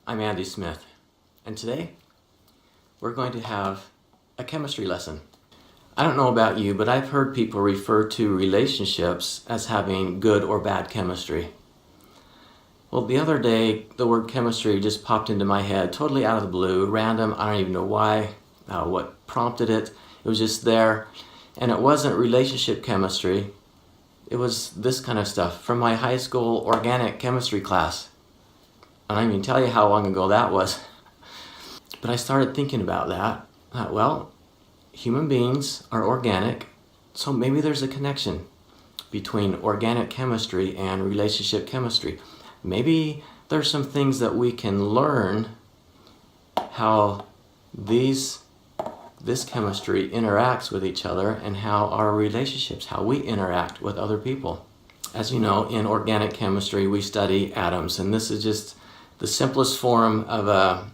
I'm Andy Smith, and today we're going to have a chemistry lesson. I don't know about you, but I've heard people refer to relationships as having good or bad chemistry. Well, the other day, the word chemistry just popped into my head, totally out of the blue, random. I don't even know why, what prompted it. It was just there, and it wasn't relationship chemistry. It was this kind of stuff from my high school organic chemistry class. I don't even tell you how long ago that was. But I started thinking about that. Well, human beings are organic, so maybe there's a connection between organic chemistry and relationship chemistry. Maybe there's some things that we can learn how this chemistry interacts with each other and how our relationships, how we interact with other people. As you know, in organic chemistry, we study atoms, and this is just the simplest form of a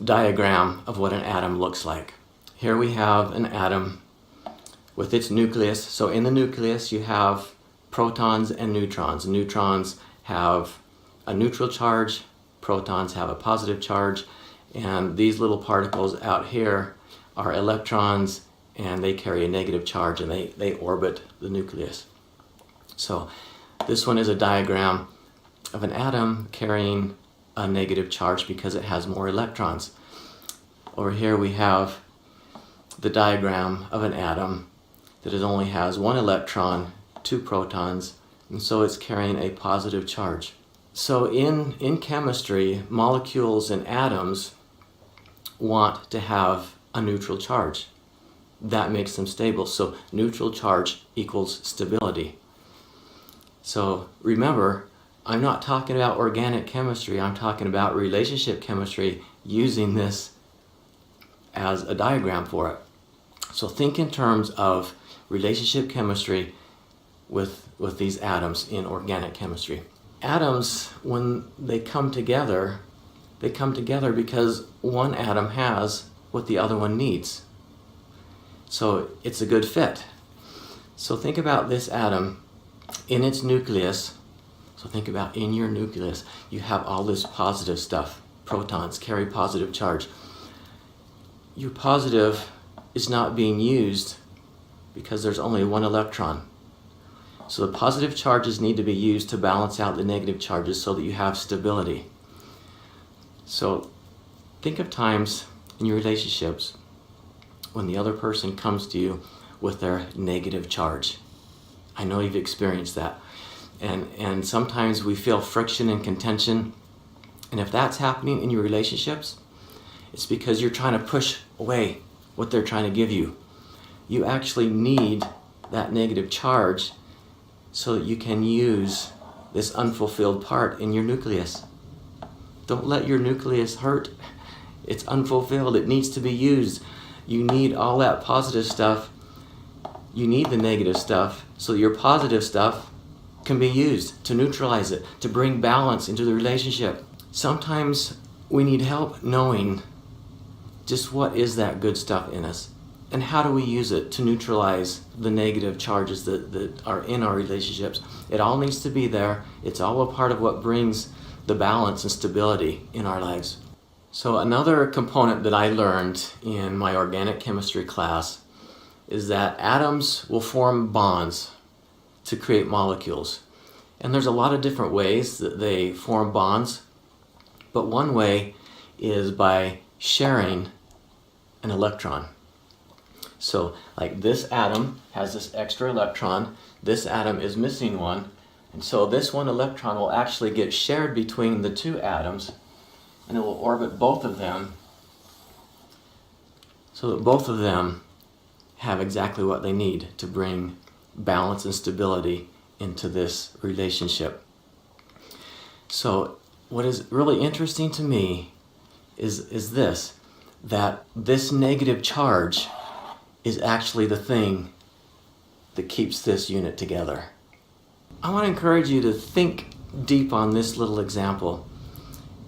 diagram of what an atom looks like. Here we have an atom with its nucleus. So in the nucleus you have protons and neutrons. Neutrons have a neutral charge, protons have a positive charge, and these little particles out here are electrons, and they carry a negative charge, and they orbit the nucleus. So this one is a diagram of an atom carrying a negative charge because it has more electrons. Over here we have the diagram of an atom that it only has one electron, two protons, and so it's carrying a positive charge. So in chemistry, molecules and atoms want to have a neutral charge. That makes them stable. So neutral charge equals stability. So remember, I'm not talking about organic chemistry, I'm talking about relationship chemistry, using this as a diagram for it. So think in terms of relationship chemistry with these atoms in organic chemistry. Atoms, when they come together because one atom has what the other one needs. So it's a good fit. So think about this atom in its nucleus. So think about in your nucleus, you have all this positive stuff. Protons carry positive charge. Your positive is not being used because there's only one electron. So the positive charges need to be used to balance out the negative charges so that you have stability. So think of times in your relationships when the other person comes to you with their negative charge. I know you've experienced that. And sometimes we feel friction and contention. And if that's happening in your relationships, it's because you're trying to push away what they're trying to give you. You actually need that negative charge so that you can use this unfulfilled part in your nucleus. Don't let your nucleus hurt. It's unfulfilled. It needs to be used. You need all that positive stuff. You need the negative stuff so that your positive stuff can be used to neutralize it, to bring balance into the relationship. Sometimes we need help knowing just what is that good stuff in us and how do we use it to neutralize the negative charges that are in our relationships. It all needs to be there. It's all a part of what brings the balance and stability in our lives. So another component that I learned in my organic chemistry class is that atoms will form bonds to create molecules. And there's a lot of different ways that they form bonds, but one way is by sharing an electron. So like this atom has this extra electron, this atom is missing one, and so this one electron will actually get shared between the two atoms, and it will orbit both of them so that both of them have exactly what they need to bring balance and stability into this relationship. So what is really interesting to me is this, that this negative charge is actually the thing that keeps this unit together. I want to encourage you to think deep on this little example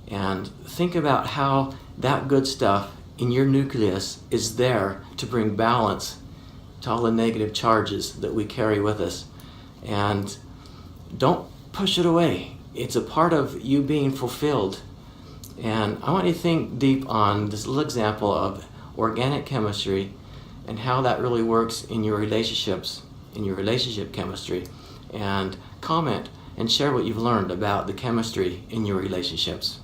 and think about how that good stuff in your nucleus is there to bring balance to all the negative charges that we carry with us. And don't push it away. It's a part of you being fulfilled And I want you to think deep on this little example of organic chemistry and how that really works in your relationships, in your relationship chemistry, and comment and share what you've learned about the chemistry in your relationships.